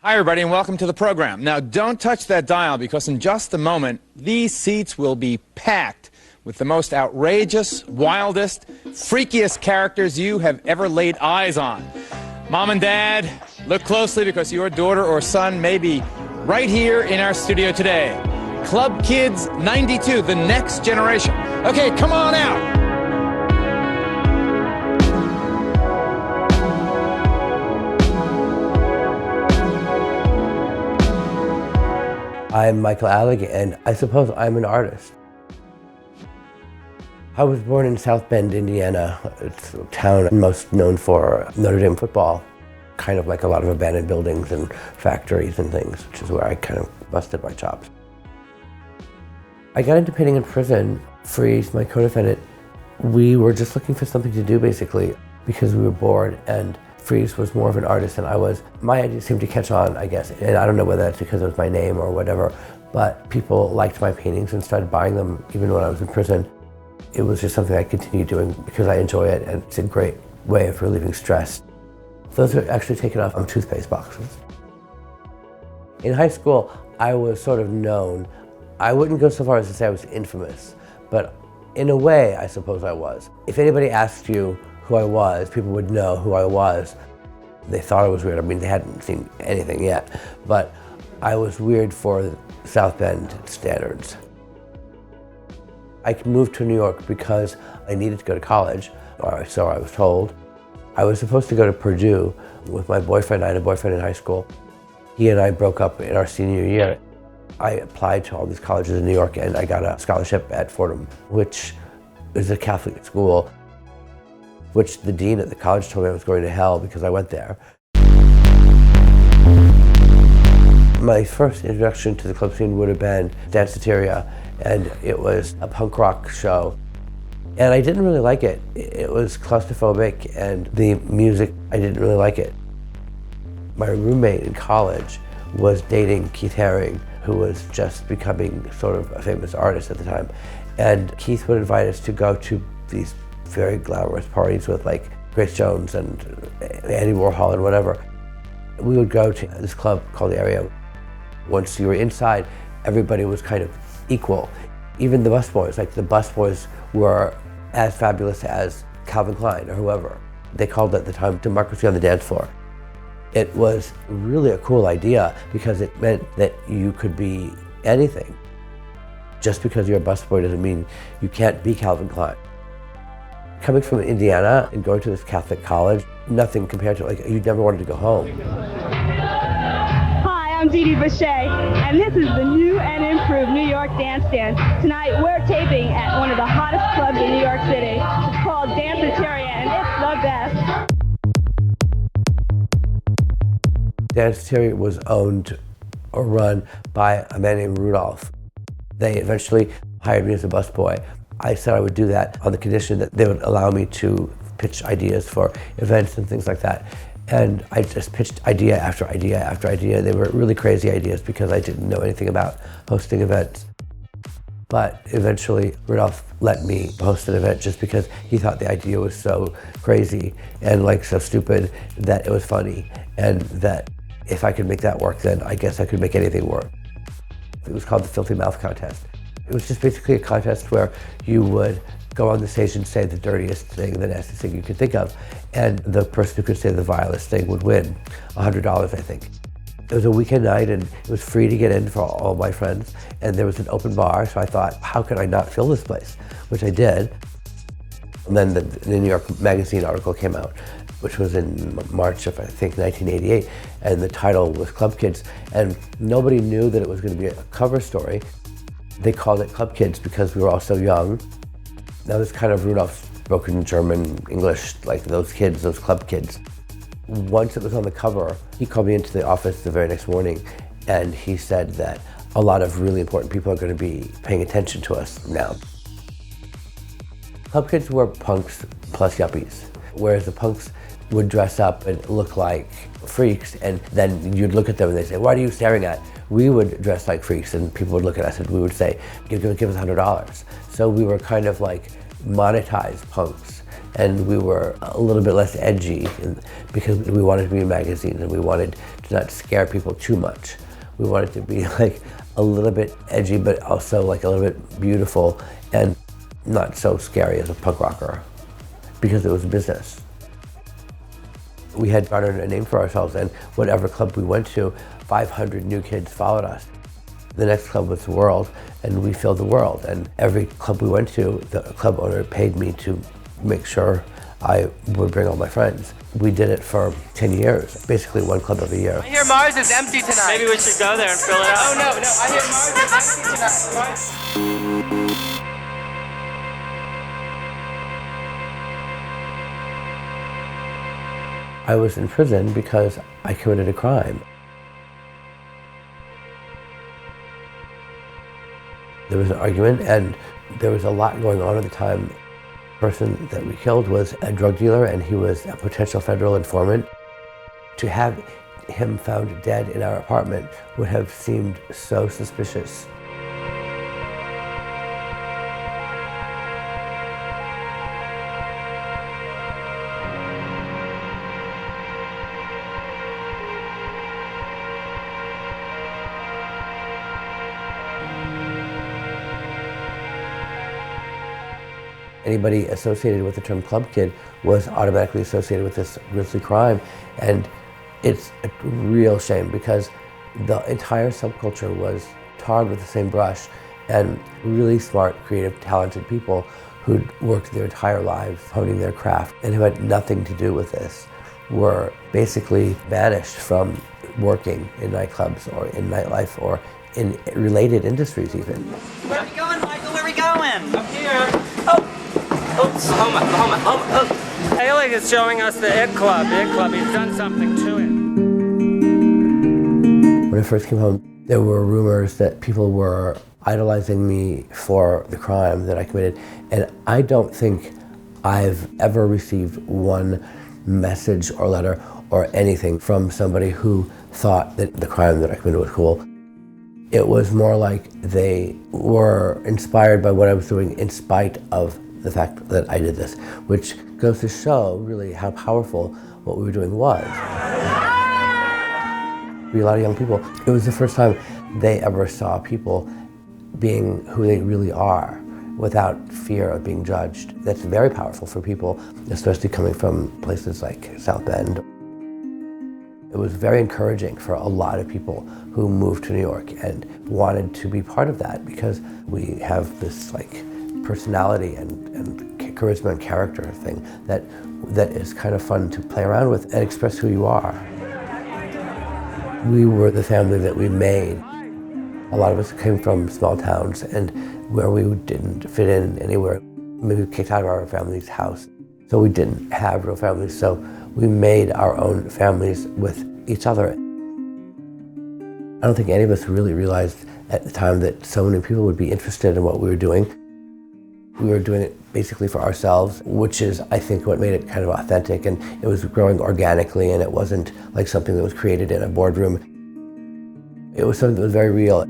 Hi, everybody, and welcome to the program. Now, don't touch that dial, because in just a moment, these seats will be packed with the most outrageous, wildest, freakiest characters you have ever laid eyes on. Mom and Dad, look closely, because your daughter or son may be right here in our studio today. Club Kids 92, the next generation. Okay, come on out. I'm Michael Alig, and I suppose I'm an artist. I was born in South Bend, Indiana. It's a town most known for Notre Dame football, kind of like a lot of abandoned buildings and factories and things, which is where I kind of busted my chops. I got into painting in prison. Freeze, my co-defendant, we were just looking for something to do, basically, because we were bored, and Freeze was more of an artist than I was. My idea seemed to catch on, I guess, and I don't know whether that's because it was my name or whatever, but people liked my paintings and started buying them even when I was in prison. It was just something I continued doing because I enjoy it, and it's a great way of relieving stress. Those are actually taken off on toothpaste boxes. In high school, I was sort of known. I wouldn't go so far as to say I was infamous, but in a way, I suppose I was. If anybody asked you who I was, people would know who I was. They thought I was weird. I mean, they hadn't seen anything yet, but I was weird for South Bend standards. I moved to New York because I needed to go to college, or so I was told. I was supposed to go to Purdue with my boyfriend. I had a boyfriend in high school. He and I broke up in our senior year. I applied to all these colleges in New York, and I got a scholarship at Fordham, which is a Catholic school, which the dean at the college told me I was going to hell because I went there. My first introduction to the club scene would have been Danceteria, and it was a punk rock show. And I didn't really like it. It was claustrophobic, and the music, I didn't really like it. My roommate in college was dating Keith Haring, who was just becoming sort of a famous artist at the time. And Keith would invite us to go to these very glamorous parties with like Grace Jones and Andy Warhol and whatever. We would go to this club called The Area. Once you were inside, everybody was kind of equal. Even the busboys, like the busboys were as fabulous as Calvin Klein or whoever. They called it at the time democracy on the dance floor. It was really a cool idea because it meant that you could be anything. Just because you're a busboy doesn't mean you can't be Calvin Klein. Coming from Indiana and going to this Catholic college, nothing compared to, like, you never wanted to go home. Hi, I'm Dee Dee Boucher, and this is the new and improved New York Dance Dance. Tonight we're taping at one of the hottest clubs in New York City. It's called Danceteria, and it's the best. Danceteria was owned or run by a man named Rudolf. They eventually hired me as a busboy. I said I would do that on the condition that they would allow me to pitch ideas for events and things like that. And I just pitched idea after idea after idea. They were really crazy ideas because I didn't know anything about hosting events. But eventually Rudolph let me host an event just because he thought the idea was so crazy and like so stupid that it was funny, and that if I could make that work, then I guess I could make anything work. It was called the Filthy Mouth Contest. It was just basically a contest where you would go on the stage and say the dirtiest thing, the nastiest thing you could think of, and the person who could say the vilest thing would win $100, I think. It was a weekend night, and it was free to get in for all my friends, and there was an open bar, so I thought, how can I not fill this place? Which I did. And then the New York Magazine article came out, which was in March of, I think, 1988, and the title was Club Kids, and nobody knew that it was going to be a cover story. They called it Club Kids because we were all so young. That was kind of Rudolph's broken German English, like those kids, those club kids. Once it was on the cover, he called me into the office the very next morning, and he said that a lot of really important people are going to be paying attention to us now. Club kids were punks plus yuppies, whereas the punks would dress up and look like freaks, and then you'd look at them and they'd say, "What are you staring at?" We would dress like freaks, and people would look at us and we would say, give us $100. So we were kind of like monetized punks, and we were a little bit less edgy because we wanted to be in magazines and we wanted to not scare people too much. We wanted to be like a little bit edgy, but also like a little bit beautiful and not so scary as a punk rocker, because it was business. We had garnered a name for ourselves, and whatever club we went to, 500 new kids followed us. The next club was the World, and we filled the World. And every club we went to, the club owner paid me to make sure I would bring all my friends. We did it for 10 years, basically one club every year. I hear Mars is empty tonight. Maybe we should go there and fill it out. Oh no, I hear Mars is empty tonight. I was in prison because I committed a crime. There was an argument and there was a lot going on at the time. The person that we killed was a drug dealer and he was a potential federal informant. To have him found dead in our apartment would have seemed so suspicious. Anybody associated with the term club kid was automatically associated with this grisly crime. And it's a real shame because the entire subculture was tarred with the same brush, and really smart, creative, talented people who'd worked their entire lives honing their craft and who had nothing to do with this were basically banished from working in nightclubs or in nightlife or in related industries even. Where are we going, Michael? Where are we going? Up here. Oh. Oops, hold on. Alig is showing us the It Club. The It Club, he's done something to it. When I first came home, there were rumors that people were idolizing me for the crime that I committed. And I don't think I've ever received one message or letter or anything from somebody who thought that the crime that I committed was cool. It was more like they were inspired by what I was doing in spite of the fact that I did this, which goes to show really how powerful what we were doing was. A lot of young people, it was the first time they ever saw people being who they really are without fear of being judged. That's very powerful for people, especially coming from places like South Bend. It was very encouraging for a lot of people who moved to New York and wanted to be part of that, because we have this like personality and charisma and character thing that is kind of fun to play around with and express who you are. We were the family that we made. A lot of us came from small towns and where we didn't fit in anywhere. Maybe kicked out of our family's house. So we didn't have real families, so we made our own families with each other. I don't think any of us really realized at the time that so many people would be interested in what we were doing. We were doing it basically for ourselves, which is, I think, what made it kind of authentic, and it was growing organically, and it wasn't like something that was created in a boardroom. It was something that was very real.